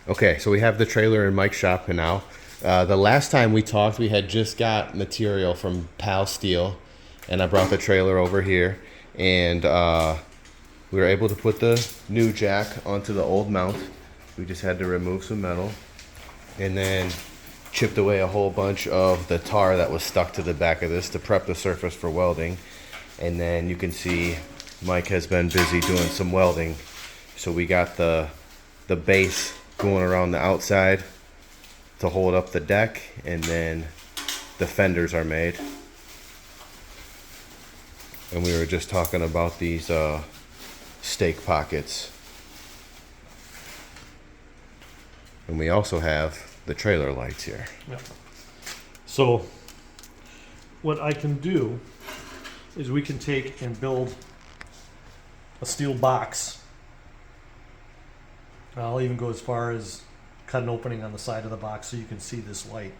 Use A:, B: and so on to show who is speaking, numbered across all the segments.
A: Okay, so we have the trailer in Mike's shop now. The last time we talked, we had just got material from Pal Steel, and I brought the trailer over here, and we were able to put the new jack onto the old mount. We just had to remove some metal, and then chipped away a whole bunch of the tar that was stuck to the back of this to prep the surface for welding. And then you can see Mike has been busy doing some welding. So we got the base going around the outside to hold up the deck, and then the fenders are made. And we were just talking about these stake pockets. And we also have the trailer lights here.
B: Yeah. So what I can do is we can take and build a steel box. I'll even go as far as cut an opening on the side of the box so you can see this light.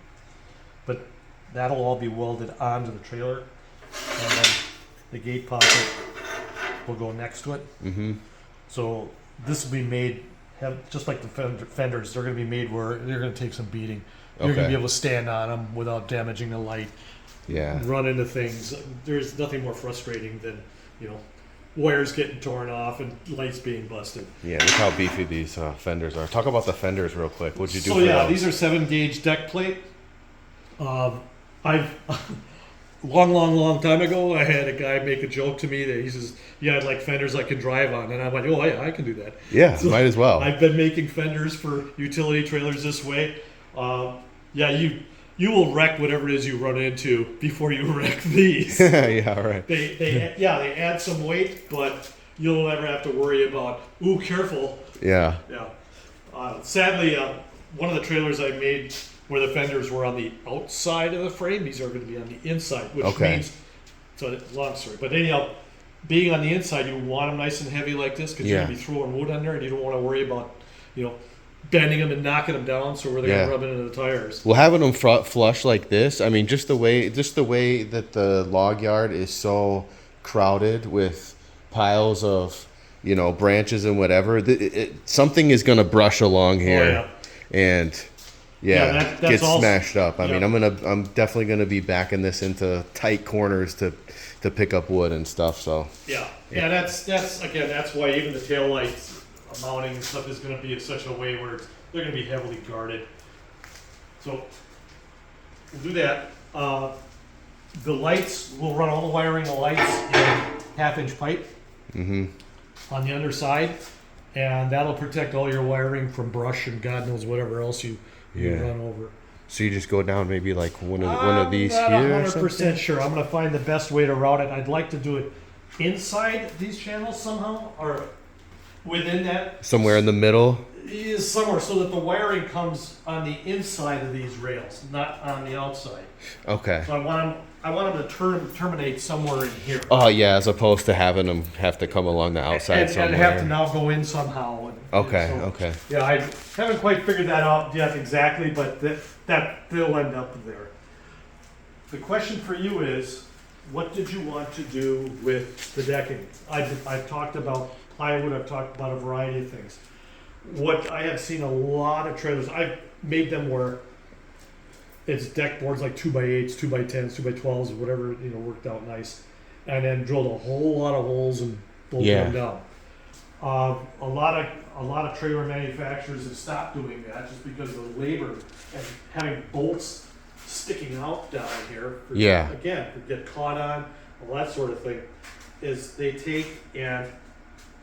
B: But that'll all be welded onto the trailer, and then the gate pocket will go next to it.
A: Mm-hmm.
B: So this will be made, just like the fenders, they're going to be made where they're going to take some beating. You're going to be able to stand on them without damaging the light.
A: Yeah.
B: Run into things. There's nothing more frustrating than, wires getting torn off and lights being busted.
A: Yeah, look how beefy these fenders are. Talk about the fenders real quick. What'd you do
B: So
A: for those?
B: these are 7-gauge deck plate. I've long time ago, I had a guy make a joke to me that he says, "Yeah, I'd like fenders I can drive on," and I'm like, "Oh, yeah, I can do that."
A: Yeah,
B: So
A: might as well.
B: I've been making fenders for utility trailers this way. You will wreck whatever it is you run into before you wreck these.
A: Yeah, right.
B: They add some weight, but you'll never have to worry about, ooh, careful.
A: Yeah.
B: Yeah. Sadly, one of the trailers I made where the fenders were on the outside of the frame, these are going to be on the inside, which means, so it's a long story. But anyhow, being on the inside, you want them nice and heavy like this because you're going to be throwing wood on there, and you don't want to worry about, bending them and knocking them down so where they're going to rub into the tires.
A: Well, having them flush like this, I mean, just the way that the log yard is so crowded with piles of, branches and whatever, something is going to brush along here, and that's get smashed up. I mean, I'm definitely going to be backing this into tight corners to pick up wood and stuff. So
B: that's why even the tail lights mounting and stuff is going to be in such a way where they're going to be heavily guarded. So we'll do that. The lights, we'll run all the wiring of lights in 1/2-inch pipe on the underside, and that'll protect all your wiring from brush and God knows whatever else you run over.
A: So you just go down maybe like one of these here.
B: I'm not 100% sure. I'm going to find the best way to route it. I'd like to do it inside these channels somehow, or within that.
A: Somewhere in the middle?
B: Somewhere, so that the wiring comes on the inside of these rails, not on the outside.
A: Okay.
B: So I want them to terminate somewhere in here.
A: Oh, yeah, as opposed to having them have to come along the outside somewhere.
B: And have to now go in somehow.
A: Okay.
B: Yeah, I haven't quite figured that out yet exactly, but that they'll end up there. The question for you is, what did you want to do with the decking? I've talked about plywood, I've talked about a variety of things. What I have seen a lot of trailers, I've made them where it's deck boards like 2x8s, 2x10s, 2x12s, or whatever, worked out nice, and then drilled a whole lot of holes and bolted them down. A lot of trailer manufacturers have stopped doing that just because of the labor and having bolts sticking out down here. For get caught on, all that sort of thing. Is they take and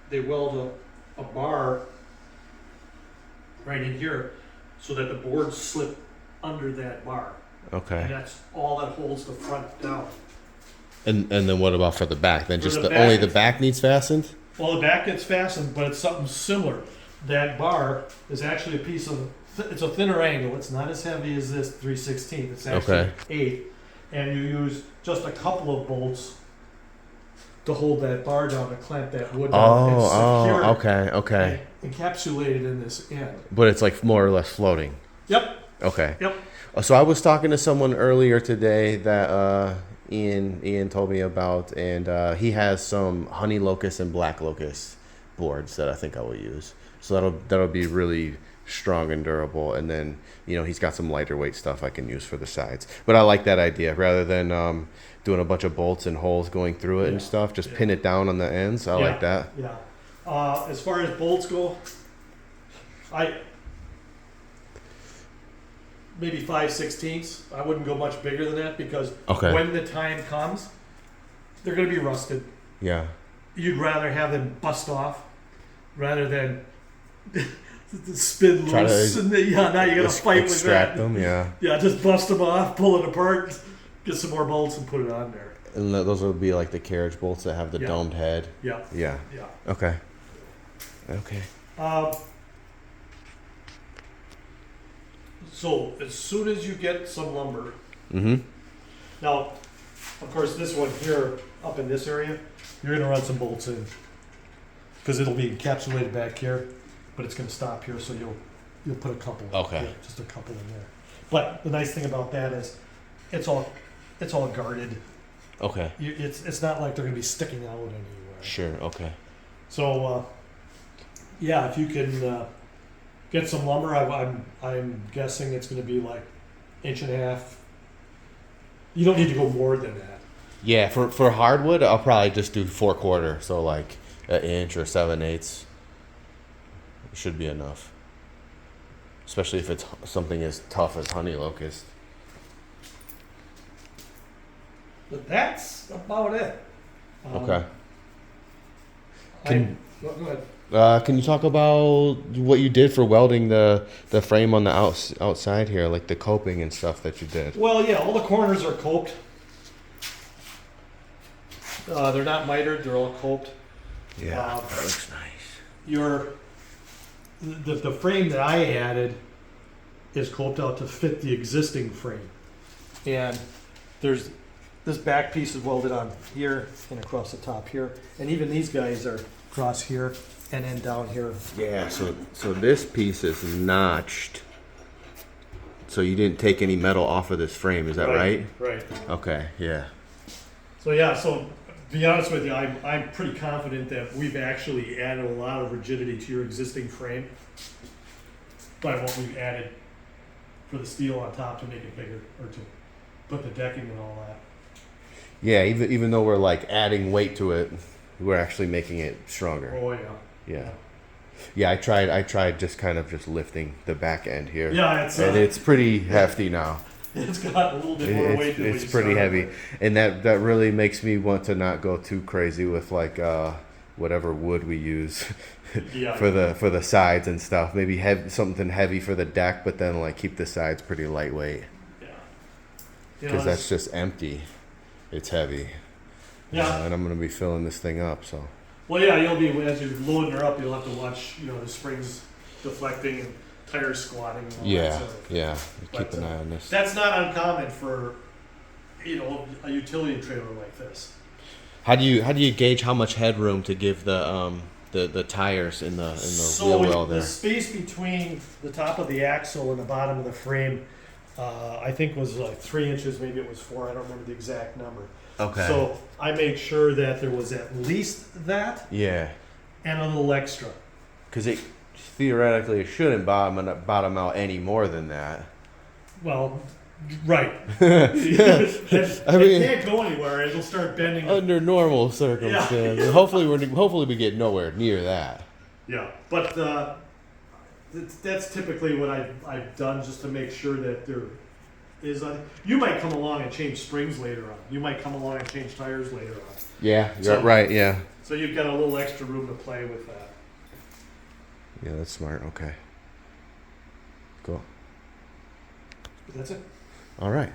B: they weld a bar right in here so that the boards slip under that bar.
A: Okay.
B: And that's all that holds the front down.
A: And then what about for the back? Then just only the back needs fastened?
B: Well, the back gets fastened, but it's something similar. That bar is actually a piece of, it's a thinner angle. It's not as heavy as this 3/16. It's actually 8. And you use just a couple of bolts to hold that bar down, to clamp that wood down and secure it.
A: Okay.
B: And encapsulate it in this end.
A: But it's like more or less floating.
B: Yep.
A: Okay.
B: Yep.
A: So I was talking to someone earlier today that Ian told me about, and he has some honey locust and black locust boards that I think I will use. So that'll be really strong and durable, and then he's got some lighter weight stuff I can use for the sides. But I like that idea rather than doing a bunch of bolts and holes going through it and stuff. Just pin it down on the ends. I like that.
B: Yeah. As far as bolts go, maybe 5/16. I wouldn't go much bigger than that because when the time comes, they're going to be rusted.
A: Yeah.
B: You'd rather have them bust off rather than spin loose. Now you got to fight with that.
A: Extract them, yeah.
B: Yeah, just bust them off, pull it apart, get some more bolts and put it on there.
A: And those would be like the carriage bolts that have the domed head.
B: Yeah.
A: Yeah.
B: Yeah.
A: Okay.
B: So as soon as you get some lumber,
A: Mm-hmm.
B: now, of course, this one here up in this area, you're gonna run some bolts in because it'll be encapsulated back here, but it's gonna stop here, so you'll put a couple.
A: Okay.
B: Yeah, just a couple in there. But the nice thing about that is, it's all guarded.
A: Okay.
B: It's not like they're gonna be sticking out anywhere.
A: Sure. Okay.
B: So, yeah, if you can get some lumber, I'm guessing it's going to be like 1.5 inches. You don't need to go more than that.
A: Yeah, for hardwood, I'll probably just do 4/4, so like 1 inch or 7/8 should be enough. Especially if it's something as tough as honey locust.
B: But that's about it.
A: Okay.
B: Go ahead.
A: Can you talk about what you did for welding the frame on the outside here, like the coping and stuff that you did?
B: Well, yeah, all the corners are coped. They're not mitered; they're all coped.
A: Yeah, that looks nice.
B: The frame that I added is coped out to fit the existing frame, and there's this back piece is welded on here and across the top here, and even these guys are across here and then down here.
A: Yeah, so this piece is notched. So you didn't take any metal off of this frame, is that right?
B: Right.
A: Okay, yeah.
B: So yeah, to be honest with you, I'm pretty confident that we've actually added a lot of rigidity to your existing frame by what we've added for the steel on top to make it bigger, or to put the decking and all that.
A: Yeah, even though we're like adding weight to it, we're actually making it stronger.
B: Oh yeah.
A: Yeah, I tried just lifting the back end here.
B: Yeah,
A: it's pretty hefty now.
B: It's got a little bit more weight than
A: it's pretty heavy. And that really makes me want to not go too crazy with like whatever wood we use for the sides and stuff. Maybe something heavy for the deck, but then like keep the sides pretty lightweight.
B: Yeah.
A: Because that's just empty. It's heavy.
B: Yeah.
A: And I'm going to be filling this thing up, so.
B: Well, yeah, you'll be, as you're loading her up, you'll have to watch, the springs deflecting and tires squatting and all that stuff.
A: Yeah. Keep
B: But,
A: an eye on this.
B: That's not uncommon for, a utility trailer like this.
A: How do you gauge how much headroom to give the tires in the wheel well there?
B: The space between the top of the axle and the bottom of the frame, I think was like 3 inches, maybe it was 4. I don't remember the exact number.
A: Okay.
B: So I made sure that there was at least that.
A: Yeah.
B: And a little extra.
A: Because it shouldn't bottom out any more than that.
B: Well, right. It can't go anywhere. It'll start bending.
A: Under normal circumstances.
B: Yeah.
A: Hopefully we get nowhere near that.
B: Yeah, but that's typically what I've done just to make sure that there is. You might come along and change springs later on. You might come along and change tires later on.
A: Yeah, right. Yeah.
B: So you've got a little extra room to play with that.
A: Yeah, that's smart. Okay. Cool.
B: That's it.
A: All right.